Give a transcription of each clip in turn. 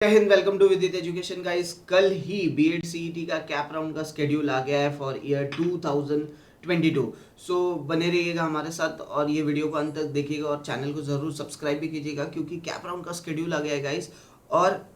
जय Hind, welcome to विदित education guys. कल ही बीएड सीईटी का कैप राउंड का स्केड्यूल आ गया है फॉर ईयर 2022। सो बने रहिएगा हमारे साथ और ये वीडियो को अंत तक देखिएगा और चैनल को ज़रूर सब्सक्राइब भी कीजिएगा क्योंकि कैप राउंड का स्केड्यूल आ गया है गाइस। और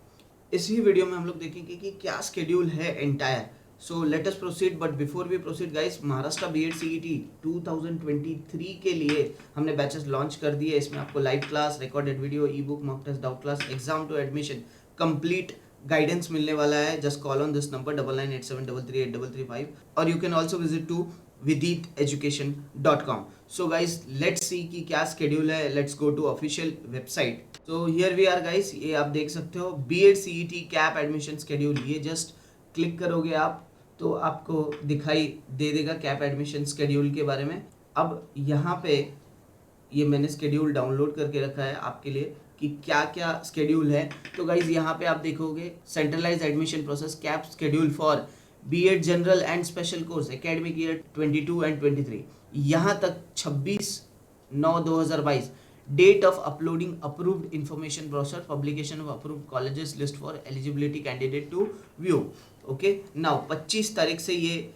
इसी वीडियो में हम लोग देखेंगे कि क्या स्केड्यूल है entire. So let us proceed, but before we proceed guys, Maharashtra BEd CET 2023 के लिए हमने बैचेस लॉन्च कर दिए। इसमें आपको live class, recorded video, e book, mock test, doubt class, exam to admission, complete guidance मिलने वाला है। Just call on this number 9987338335 और you can also visit to viditheducation.com. So guys, let's see कि क्या स्केड्यूल है। Let's go to official website. So here we are guys, ये आप देख सकते हो BEd CET CAP admission schedule. ये जस्ट क्लिक करोगे आप तो आपको दिखाई दे देगा कैप एडमिशन स्केड्यूल के बारे में। अब यहाँ पे ये मैंने स्केड्यूल डाउनलोड करके रखा है आपके लिए कि क्या क्या स्केड्यूल है। तो गाइज यहाँ पे आप देखोगे centralized admission process CAP schedule for BEd general and special course academic year 22 and 23। यहाँ तक 26/9/2022 date of uploading approved information brochure, publication of approved colleges list for eligibility candidate to view. Okay, now 25 तारीख से ये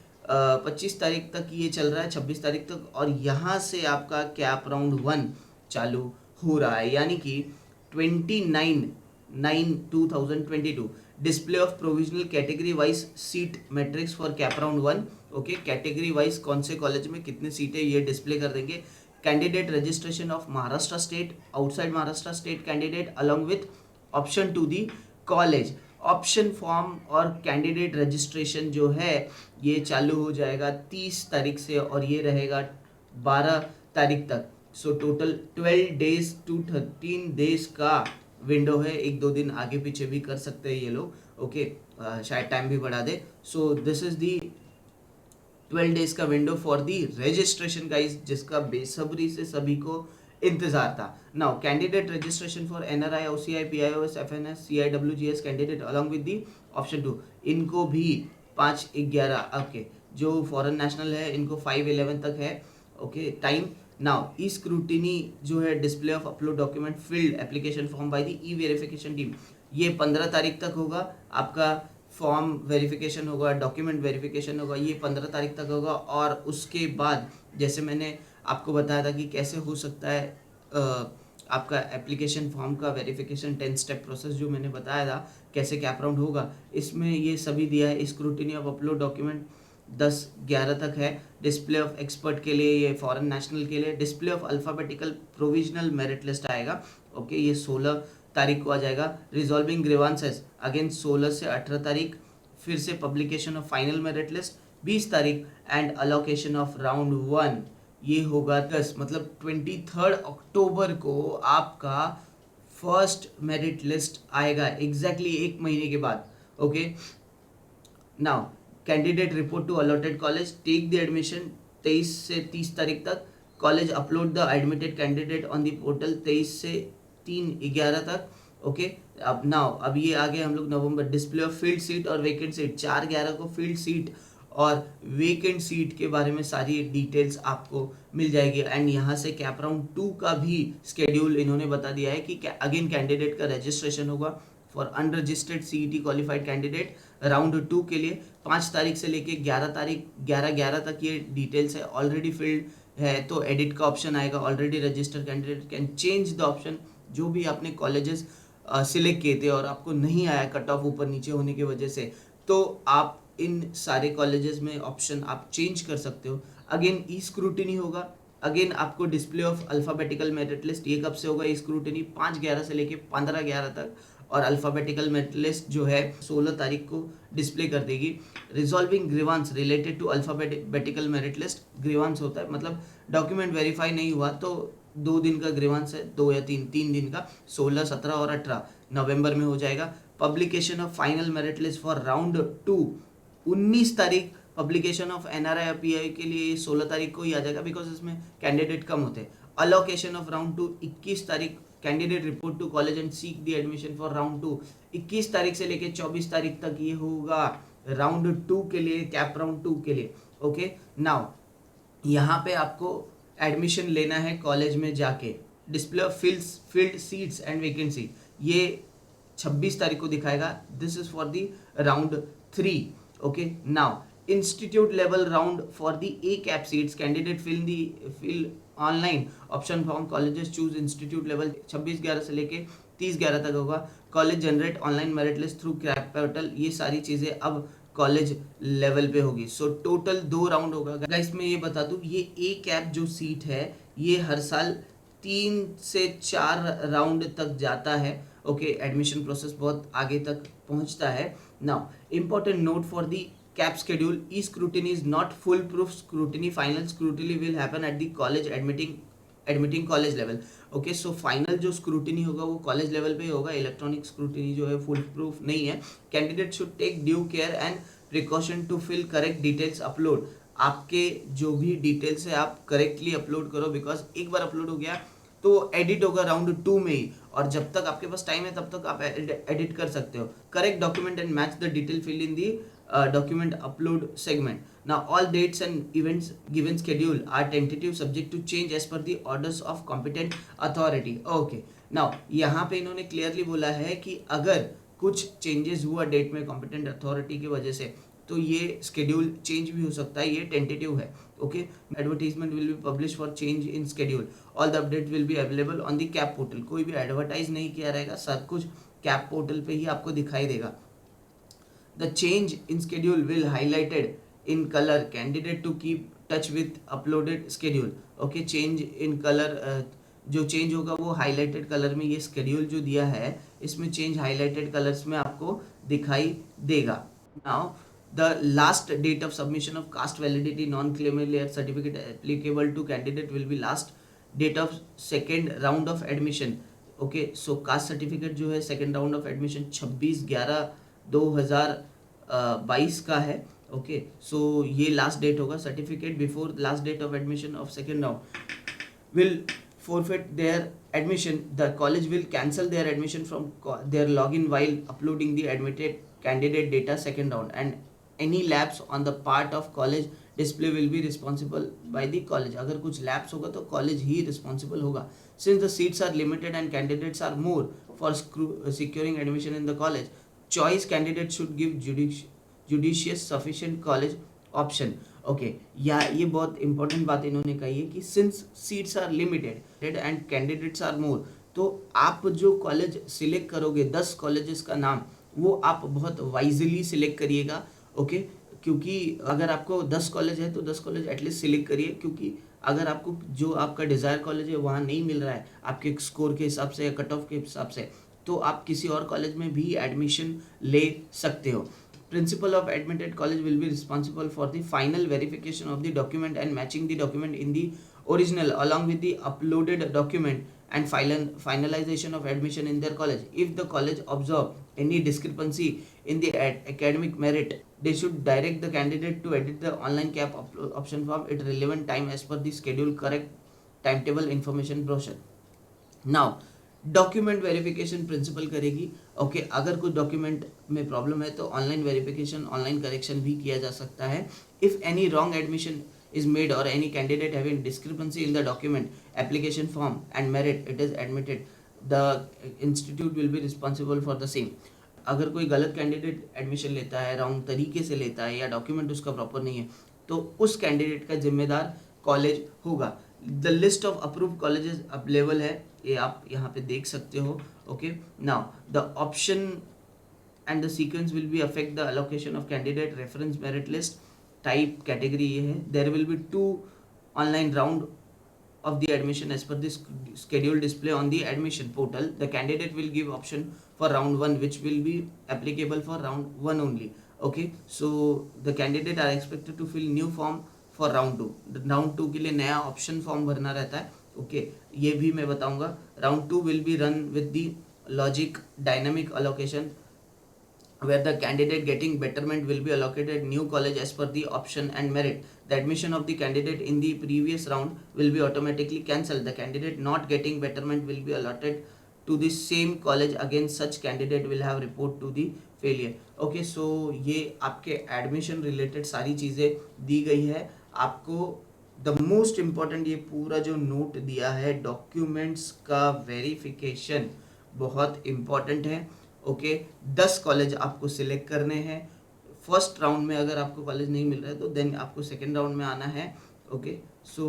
25 तारीख तक ये चल रहा है, 26 तारीख तक। और यहाँ से आपका कैप राउंड 1 चालू हो रहा है, यानी कि 29/9/2022 display of provisional category wise seat matrix for cap round 1। Okay, category wise कौन से कॉलेज में कितने सीटें ये डिस्प्ले कर देंगे। Candidate registration of Maharashtra state, outside Maharashtra state candidate along with option to the college. Option form और कैंडिडेट रजिस्ट्रेशन जो है ये चालू हो जाएगा 30 तारीख से और ये रहेगा 12 तारीख तक। So total 12 days to 13 days का विंडो है। एक दो दिन आगे पीछे भी कर सकते हैं ये लोग। ओके, शायद टाइम भी बढ़ा दे। So this is the 12 days का window for the registration guys, जिसका बेसब्री से सभी को इंतजार था। Now candidate registration for NRI, OCI, PIOs, FNs, सीआईडब्ल्यूजीएस candidate along with the option 2, इनको भी 5/11। ओके, जो फॉरेन नेशनल है इनको 5/11 तक है। Okay, time. नाउ ई स्क्रूटिनी जो है display of upload document field application form by the E verification team, ये 15 तारीख तक होगा। आपका फॉर्म वेरिफिकेशन होगा, डॉक्यूमेंट वेरिफिकेशन होगा, ये 15 तारीख तक होगा। और उसके बाद जैसे मैंने आपको बताया था कि कैसे हो सकता है आपका एप्लीकेशन फॉर्म का वेरिफिकेशन 10 स्टेप प्रोसेस जो मैंने बताया था, कैसे कैप राउंड होगा, इसमें ये सभी दिया है। स्क्रूटिनी ऑफ अपलोड डॉक्यूमेंट 10/11 तक है। डिस्प्ले ऑफ एक्सपर्ट के लिए, ये फॉरेन नेशनल के लिए display of alphabetical provisional merit list आएगा। ओके, ये 16 तारीख को आ जाएगा। रिजॉल्विंग ग्रीवांसेस अगेन 16 से 18 तारीख। फिर से publication of final merit list 20 तारीख एंड अलोकेशन ऑफ राउंड 1 ये होगा 10, मतलब 23 अक्टूबर को आपका फर्स्ट मेरिट लिस्ट आएगा, एग्जैक्टली एक महीने के बाद। Okay, now candidate report to allotted college, take the admission 23 से 30 तारीख तक। College upload the admitted candidate on the portal 23 से 3/11 तक। ओके, अब नाउ अब ये आगे हम लोग नवंबर। डिस्प्ले ऑफ फील्ड सीट और वेकेंट सीट 4/11 को फील्ड सीट और वेकेंट सीट के बारे में सारी डिटेल्स आपको मिल जाएगी। एंड यहाँ से कैप राउंड 2 का भी स्केड्यूल इन्होंने बता दिया है कि अगेन कैंडिडेट का रजिस्ट्रेशन होगा for unregistered CET qualified candidate round 2 के लिए 5 तारीख से लेके 11 तारीख 11/11 तक ये डिटेल्स है। ऑलरेडी फिल्ड है तो एडिट का ऑप्शन आएगा। Already registered candidate can change the option. जो भी आपने कॉलेजेस सिलेक्ट किए थे और आपको नहीं आया कट ऑफ ऊपर नीचे होने की वजह से, तो आप इन सारे कॉलेजेस में ऑप्शन आप चेंज कर सकते हो। अगेन ई स्क्रूटिनी होगा। अगेन आपको display of alphabetical merit list, ये कब से होगा ई स्क्रूटिनी 5/11 से लेके 15/11 तक। और अल्फ़ाबेटिकल मेरिट लिस्ट जो है 16 तारीख को डिस्प्ले कर देगी। Resolving grievance related to alphabetical merit list, grievance होता है मतलब डॉक्यूमेंट वेरीफाई नहीं हुआ तो 2 दिन का ग्रीवांस है, 2 या 3 दिन का। 16, 17 और 18 नवंबर में हो जाएगा। Publication of final merit list for round 2 19 तारीख। पब्लिकेशन ऑफ एनआरआई पीआई के लिए 16 तारीख को ही आ जाएगा बिकॉज इसमें कैंडिडेट कम होते हैं। अलोकेशन ऑफ राउंड 2 21 तारीख। Candidate report to college and seek the admission for round 2 21 तारीख से लेके 24 तारीख तक ये होगा राउंड 2 के लिए, कैप राउंड 2 के लिए। ओके, नाउ यहाँ पे आपको एडमिशन लेना है कॉलेज में जाके। Display of filled seats and vacancy, ये 26 तारीख को दिखाएगा। This is for the round 3। Okay, now institute level round for the A CAP seats candidate fill online option form, colleges choose institute level 26/11 से लेके 30/11 तक होगा। College generate online merit list through क्रैप portal. ये सारी चीजें अब college level पे होगी। सो टोटल 2 राउंड होगा। गाइस मैं ये बता दूं, ये ए कैप जो सीट है ये हर साल 3 से 4 राउंड तक जाता है। ओके, एडमिशन प्रोसेस बहुत आगे तक पहुंचता है। Now important note for the cap schedule, e-scrutiny is not foolproof scrutiny, final scrutiny will happen at the college admitting college level। Okay, so final जो स्क्रूटिनी होगा वो कॉलेज लेवल पे ही होगा, इलेक्ट्रॉनिक स्क्रूटिनी जो है फुल प्रूफ नहीं है। Candidate should take due care and precaution to fill correct details upload. आपके जो भी डिटेल्स है आप करेक्टली अपलोड करो, बिकॉज एक बार अपलोड हो गया तो एडिट होगा राउंड 2 में ही, और जब तक आपके पास टाइम है तब तक आप एडिट कर सकते हो। Correct document and match the detail fill in the document upload segment. Now all dates and events given schedule are tentative subject to change as per the orders of competent authority। Okay, now यहाँ पे इन्होंने clearly बोला है कि अगर कुछ changes हुआ date में कॉम्पिटेंट अथॉरिटी की वजह से तो ये स्केड्यूल चेंज भी हो सकता है, ये टेंटेटिव है। Okay, advertisement will be publish for change in schedule, all the update will be available on the cap portal. कोई भी एडवर्टाइज नहीं किया रहेगा, सब कुछ कैप पोर्टल पे ही आपको दिखाई देगा। The change in schedule will highlighted in color candidate to keep touch with uploaded schedule। Okay, change in color जो चेंज होगा वो हाईलाइटेड कलर में, ये स्केड्यूल जो दिया है इसमें चेंज हाईलाइटेड कलर्स में आपको दिखाई देगा। Now the last date of submission of caste validity non creamy certificate applicable to candidate will be last date of second round of admission. Okay, so caste certificate जो है second round of admission 26/11/2022 का है। Okay, so ये last date होगा। Certificate before last date of admission of second round will forfeit their admission। The college will cancel their admission from their login while uploading the admitted candidate data second round, and any lapse on the part of college display will be responsible by the college। अगर कुछ lapse होगा तो college ही responsible होगा। Since the seats are limited and candidates are more for securing admission in the college, choice candidates should give judicious sufficient college option। Okay, या ये बहुत important बात इन्होंने कही है कि since seats are limited and candidates are more, तो आप जो कॉलेज सिलेक्ट करोगे 10 कॉलेजेस का नाम वो आप बहुत वाइजली सिलेक्ट करिएगा। ओके, क्योंकि अगर आपको 10 कॉलेज है तो 10 कॉलेज एटलीस्ट सिलेक्ट करिए, क्योंकि अगर आपको जो आपका डिज़ायर कॉलेज है वहाँ नहीं मिल रहा है आपके स्कोर के हिसाब से या कट ऑफ के हिसाब से, तो आप किसी और कॉलेज में भी एडमिशन ले सकते हो। Principal of admitted college will be responsible for the final verification of the document and matching the document in the original along with the uploaded document and finalization of admission in their college। If the college observe any discrepancy in the academic merit, they should direct the candidate to edit the online cap option form at relevant time as per the schedule correct timetable information brochure। Now document verification principal करेगी। Okay, अगर कुछ document में problem है तो online verification online correction भी किया जा सकता है। If any wrong admission is made और any candidate having discrepancy in the document application form and merit it is admitted, the institute will be responsible for the same. अगर कोई गलत candidate admission लेता है, रॉन्ग तरीके से लेता है या डॉक्यूमेंट उसका प्रॉपर नहीं है, तो उस कैंडिडेट का जिम्मेदार कॉलेज होगा। The list of approve colleges available है, ये आप यहाँ पे देख सकते हो। Okay, now the option and the sequence will be affect the allocation of candidate reference merit list type category ये है। There will be 2 online round of the admission as per the schedule display on the admission portal। The candidate will give option for round 1 which will be applicable for round 1 only। Okay, so the candidate are expected to fill new form for round 2। Round 2 के लिए नया option form भरना रहता है। Okay, ये भी मैं बताऊंगा। Round 2 will be run with the logic dynamic allocation where the candidate getting betterment will be allocated new college as per the option and merit। The admission of the candidate in the previous round will be automatically cancelled। The candidate not getting betterment will be allotted to the same college, again such candidate will have report to the failure। Okay, so ये आपके admission related सारी चीज़ें दी गई है आपको। The most important ये पूरा जो नोट दिया है डॉक्यूमेंट्स का वेरिफिकेशन बहुत इम्पॉर्टेंट है। ओके 10 कॉलेज आपको सिलेक्ट करने हैं। फर्स्ट राउंड में अगर आपको कॉलेज नहीं मिल रहा है तो देन आपको सेकेंड राउंड में आना है। ओके सो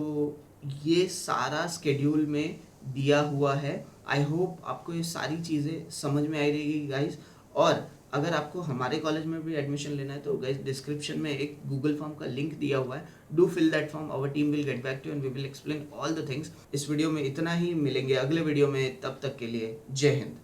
ये सारा स्केड्यूल में दिया हुआ है। आई होप आपको ये सारी चीज़ें समझ में आई रहेगी गाइस। और अगर आपको हमारे कॉलेज में भी एडमिशन लेना है तो गाइस डिस्क्रिप्शन में एक गूगल फॉर्म का लिंक दिया हुआ है, do fill that form, our team will get back to and we will explain all the things. इस वीडियो में इतना ही, मिलेंगे अगले वीडियो में, तब तक के लिए जय हिंद।